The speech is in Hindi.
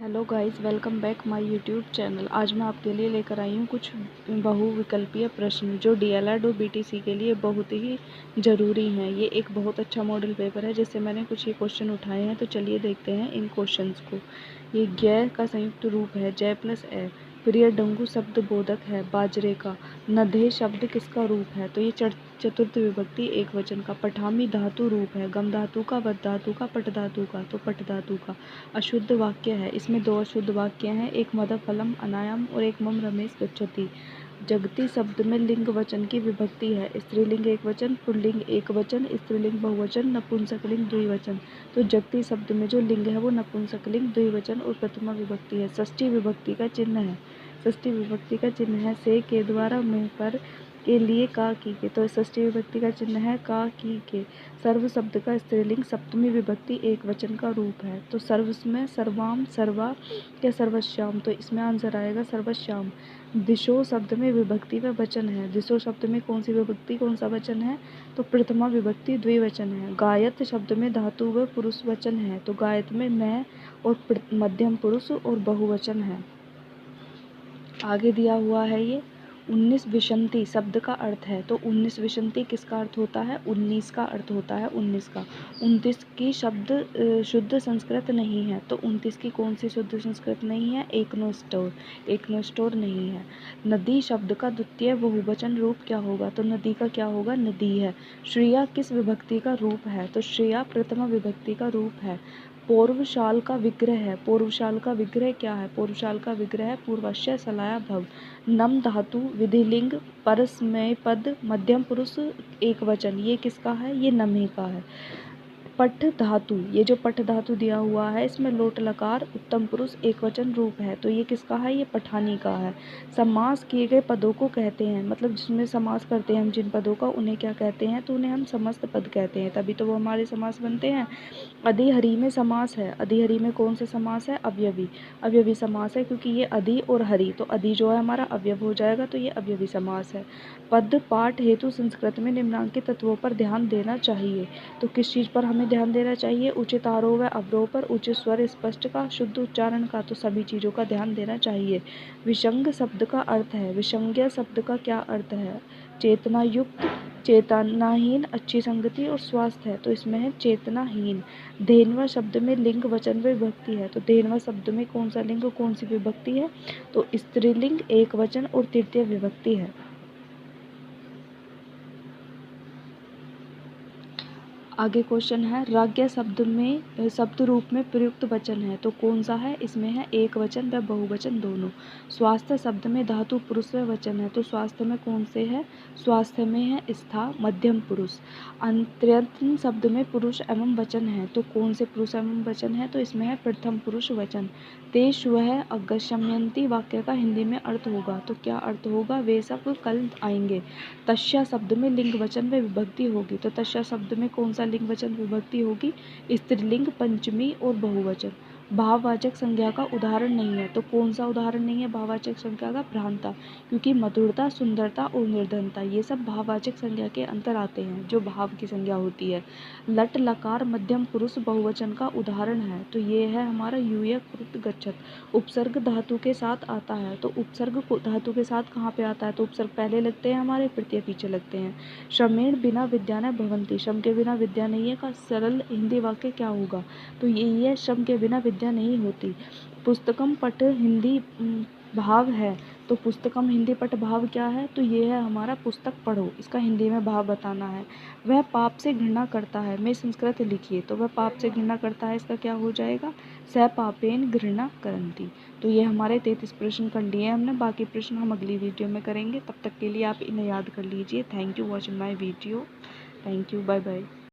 Hello guys, welcome back my YouTube channel. आज मैं आपके लिए लेकर आई हूँ कुछ बहुविकल्पीय प्रश्न जो डीएलएड और बीटीसी के लिए बहुत ही ज़रूरी हैं। ये एक बहुत अच्छा मॉडल पेपर है जिससे मैंने कुछ ये क्वेश्चन उठाए हैं। तो चलिए देखते हैं इन क्वेश्चंस को। ये ज्ञ का संयुक्त रूप है जय प्लस ए। प्रिय डंगू शब्द बोधक है बाजरे का। नधे शब्द किसका रूप है? तो ये चतुर्थ विभक्ति एक वचन का। पठामी धातु रूप है गम धातु का, वध धातु का, पट धातु का, तो पट धातु का। अशुद्ध वाक्य है, इसमें दो अशुद्ध वाक्य हैं, एक मद फलम अनायाम और एक मम रमेश गच्छति। जगति शब्द में लिंग वचन की विभक्ति है, स्त्रीलिंग एक वचन, पुल्लिंग एक वचन, स्त्रीलिंग बहुवचन, नपुंसकलिंग द्विवचन। तो जगति शब्द में जो लिंग है वो नपुंसकलिंग द्विवचन और प्रथमा विभक्ति है। षष्ठी विभक्ति का चिन्ह है, षष्ठी विभक्ति का चिन्ह है से के द्वारा मुँह पर के लिए का की के। तो षष्ठी विभक्ति का चिन्ह है का की के। सर्व शब्द का स्त्रीलिंग सप्तमी विभक्ति एक वचन का रूप है। तो सर्व में सर्वाम, सर्वा या सर्वश्याम, तो इसमें आंसर आएगा सर्वश्याम। दिशो शब्द में विभक्ति व वचन है। दिशो शब्द में कौन सी विभक्ति कौन सा वचन है? तो प्रथमा विभक्ति द्विवचन है। गायत शब्द में धातु व पुरुष वचन है। तो गायत में मैं और मध्यम पुरुष और बहुवचन है। आगे दिया हुआ है ये 19 विशंति शब्द का अर्थ है। तो 19 विशंति किसका अर्थ होता है? 19 का अर्थ होता है 19 का। 29 की शब्द शुद्ध संस्कृत नहीं है। तो 29 की कौन सी शुद्ध संस्कृत नहीं है? एकनोस्टोर, एकनोस्टोर नहीं है। नदी शब्द का द्वितीय बहुवचन रूप क्या होगा? तो नदी का क्या होगा? नदी है। श्रेया किस विभक्ति का रूप है? तो श्रेया प्रथमा विभक्ति का रूप है। पूर्वशाल का विग्रह है, पूर्वशाल का विग्रह क्या है? पूर्वशाल का विग्रह है पूर्वस्य सलाया भव। नम धातु विधिलिंग परस्मय पद मध्यम पुरुष एक वचन, ये किसका है? ये नम्हे का है। पठ धातु, ये जो पठ धातु दिया हुआ है इसमें लोट लकार उत्तम पुरुष एक वचन रूप है। तो ये किसका है? ये पठानी का है। समास किए गए पदों को कहते हैं, मतलब जिसमें समास करते हैं हम जिन पदों का, उन्हें क्या कहते हैं? तो उन्हें हम समस्त पद कहते हैं, तभी तो वो हमारे समास बनते हैं। अधिहरी में समास है। अधिहरी में कौन सा समास है? अवयवी, अवयवी समास है, क्योंकि ये अधि और हरि, तो अधि जो है हमारा अवयव हो जाएगा, तो ये अवयवी समास है। पद पाठ हेतु संस्कृत में निम्नांकित तत्वों पर ध्यान देना चाहिए। तो किस चीज़ पर हमें ध्यान देना चाहिए? उचित आरोह व अवरोह पर, उचित स्वर स्पष्ट का, शुद्ध उच्चारण का, तो सभी चीज़ों का ध्यान देना चाहिए। विसंग शब्द का अर्थ है, विसंज्ञा शब्द का क्या अर्थ है? चेतना युक्त, चेतनाहीन, अच्छी संगति और स्वास्थ्य है। तो इसमें है चेतनाहीन। धेनवा शब्द में लिंग वचन व विभक्ति है। तो धेनवा शब्द में कौन सा लिंग कौन सी विभक्ति है? तो स्त्रीलिंग एक वचन और तृतीय विभक्ति है। आगे क्वेश्चन है राज्ञ शब्द में शब्द रूप में प्रयुक्त वचन है। तो कौन सा है? इसमें है एक वचन व बहुवचन दोनों। स्वास्थ्य शब्द में धातु पुरुष व वचन है। तो स्वास्थ्य में कौन से है? स्वास्थ्य में है स्था मध्यम पुरुष। अंत्यंत शब्द में पुरुष एवं वचन है। तो कौन से पुरुष एवं वचन है? तो इसमें है प्रथम पुरुष वचन। ते श्वः अगस्यन्ति वाक्य का हिंदी में अर्थ होगा। तो क्या अर्थ होगा? वे सब कल आएंगे। तस्या शब्द में लिंग वचन व विभक्ति होगी। तो तस्या शब्द में कौन सा लिंग वचन विभक्ति होगी? स्त्रीलिंग पंचमी और बहुवचन। भाववाचक संज्ञा का उदाहरण नहीं है। तो कौन सा उदाहरण नहीं है भाववाचक संज्ञा का? भ्रांता, क्योंकि मधुरता, सुंदरता और निर्धनता ये सब भाववाचक संज्ञा के अंतर आते हैं, जो भाव की संज्ञा होती है। लट लकार मध्यम पुरुष बहुवचन का उदाहरण है। तो ये है हमारा यूयक कृत गच्छत। उपसर्ग धातु के साथ आता है। तो उपसर्ग धातु के साथ कहाँ पे आता है? तो उपसर्ग पहले लगते हैं हमारे, प्रत्यय पीछे लगते हैं। श्रमेण बिना विद्या न भवन्ति, श्रम के बिना विद्या नहीं है का सरल हिंदी वाक्य क्या होगा? तो यही है, श्रम के बिना विद्या नहीं होती। पुस्तकम पठ हिंदी भाव है। तो पुस्तकम हिंदी पठ भाव क्या है? तो ये है हमारा पुस्तक पढ़ो, इसका हिंदी में भाव बताना है। वह पाप से घृणा करता है, में संस्कृत लिखिए। तो वह पाप से घृणा करता है, इसका क्या हो जाएगा? स पापेन घृणा करन्ति। तो ये हमारे 33 प्रश्न कर लिए हमने, बाकी प्रश्न हम अगली वीडियो में करेंगे। तब तक के लिए आप इन्हें याद कर लीजिए। Thank you watching my video. Thank you, bye bye.